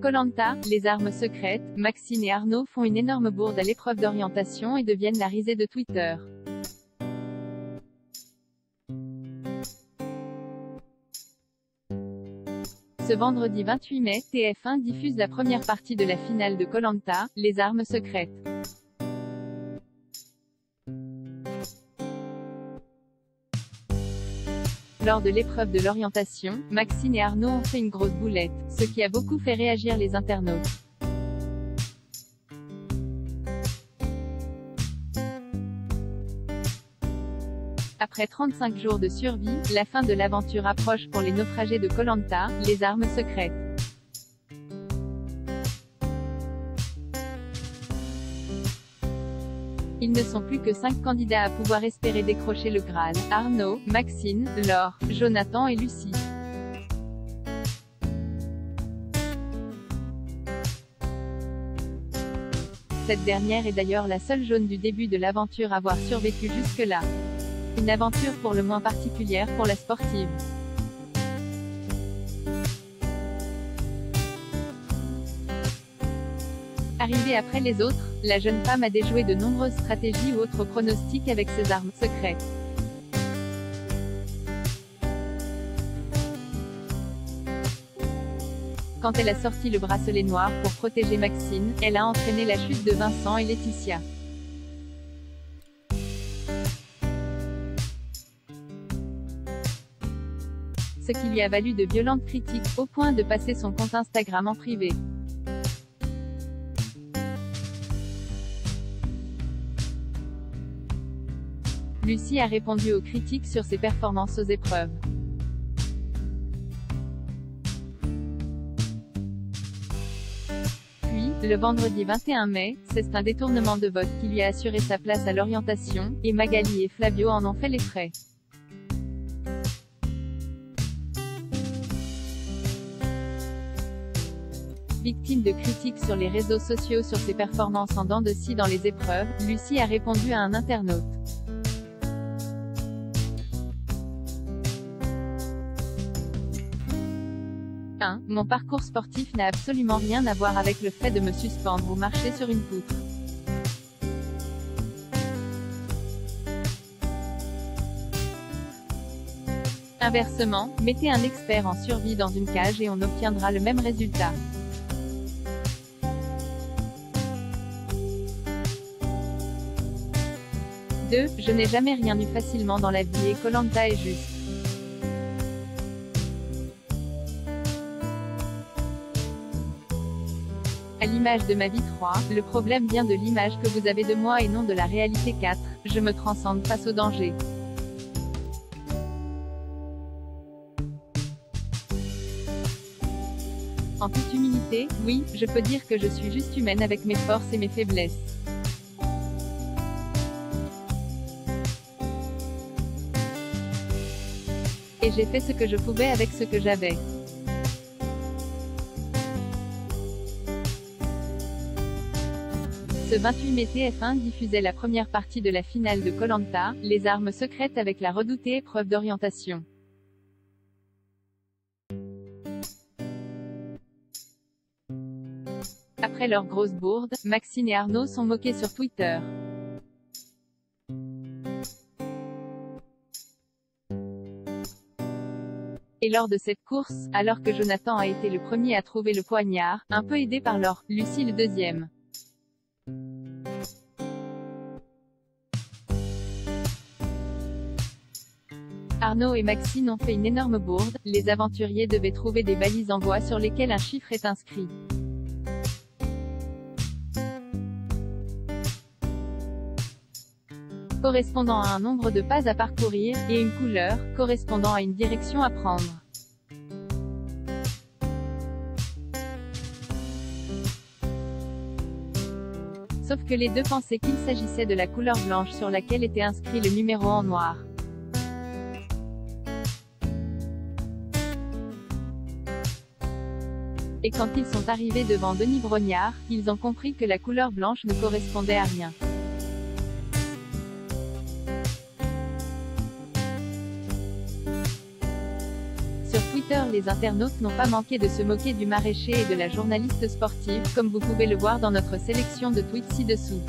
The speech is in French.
Koh-Lanta, les armes secrètes, Maxine et Arnaud font une énorme bourde à l'épreuve d'orientation et deviennent la risée de Twitter. Ce vendredi 28 mai, TF1 diffuse la première partie de la finale de Koh-Lanta, les armes secrètes. Lors de l'épreuve de l'orientation, Maxine et Arnaud ont fait une grosse boulette, ce qui a beaucoup fait réagir les internautes. Après 35 jours de survie, la fin de l'aventure approche pour les naufragés de Koh-Lanta, les armes secrètes. Ils ne sont plus que 5 candidats à pouvoir espérer décrocher le Graal: Arnaud, Maxine, Laure, Jonathan et Lucie. Cette dernière est d'ailleurs la seule jaune du début de l'aventure à avoir survécu jusque-là. Une aventure pour le moins particulière pour la sportive. Arrivée après les autres, la jeune femme a déjoué de nombreuses stratégies ou autres pronostics avec ses armes secrètes. Quand elle a sorti le bracelet noir pour protéger Maxine, elle a entraîné la chute de Vincent et Laetitia. Ce qui lui a valu de violentes critiques, au point de passer son compte Instagram en privé. Lucie a répondu aux critiques sur ses performances aux épreuves. Puis, le vendredi 21 mai, c'est un détournement de vote qui lui a assuré sa place à l'orientation, et Magali et Flavio en ont fait les frais. Victime de critiques sur les réseaux sociaux sur ses performances en dents de scie dans les épreuves, Lucie a répondu à un internaute. Mon parcours sportif n'a absolument rien à voir avec le fait de me suspendre ou marcher sur une poutre. Inversement, mettez un expert en survie dans une cage et on obtiendra le même résultat. Je n'ai jamais rien eu facilement dans la vie et Koh-Lanta est juste. À l'image de ma vie 3, le problème vient de l'image que vous avez de moi et non de la réalité 4, je me transcende face au danger. En toute humilité, oui, je peux dire que je suis juste humaine avec mes forces et mes faiblesses. Et j'ai fait ce que je pouvais avec ce que j'avais. Ce 28 mai, TF1 diffusait la première partie de la finale de Koh-Lanta, les armes secrètes avec la redoutée épreuve d'orientation. Après leur grosse bourde, Maxine et Arnaud sont moqués sur Twitter. Et lors de cette course, alors que Jonathan a été le premier à trouver le poignard, un peu aidé par Laure, Lucie le deuxième. Arnaud et Maxine ont fait une énorme bourde, les aventuriers devaient trouver des balises en bois sur lesquelles un chiffre est inscrit. Correspondant à un nombre de pas à parcourir, et une couleur, correspondant à une direction à prendre. Sauf que les deux pensaient qu'il s'agissait de la couleur blanche sur laquelle était inscrit le numéro en noir. Et quand ils sont arrivés devant Denis Brognard, ils ont compris que la couleur blanche ne correspondait à rien. Sur Twitter, Twitter, les internautes n'ont pas manqué de se moquer du maraîcher et de la journaliste sportive, comme vous pouvez le voir dans notre sélection de tweets ci-dessous.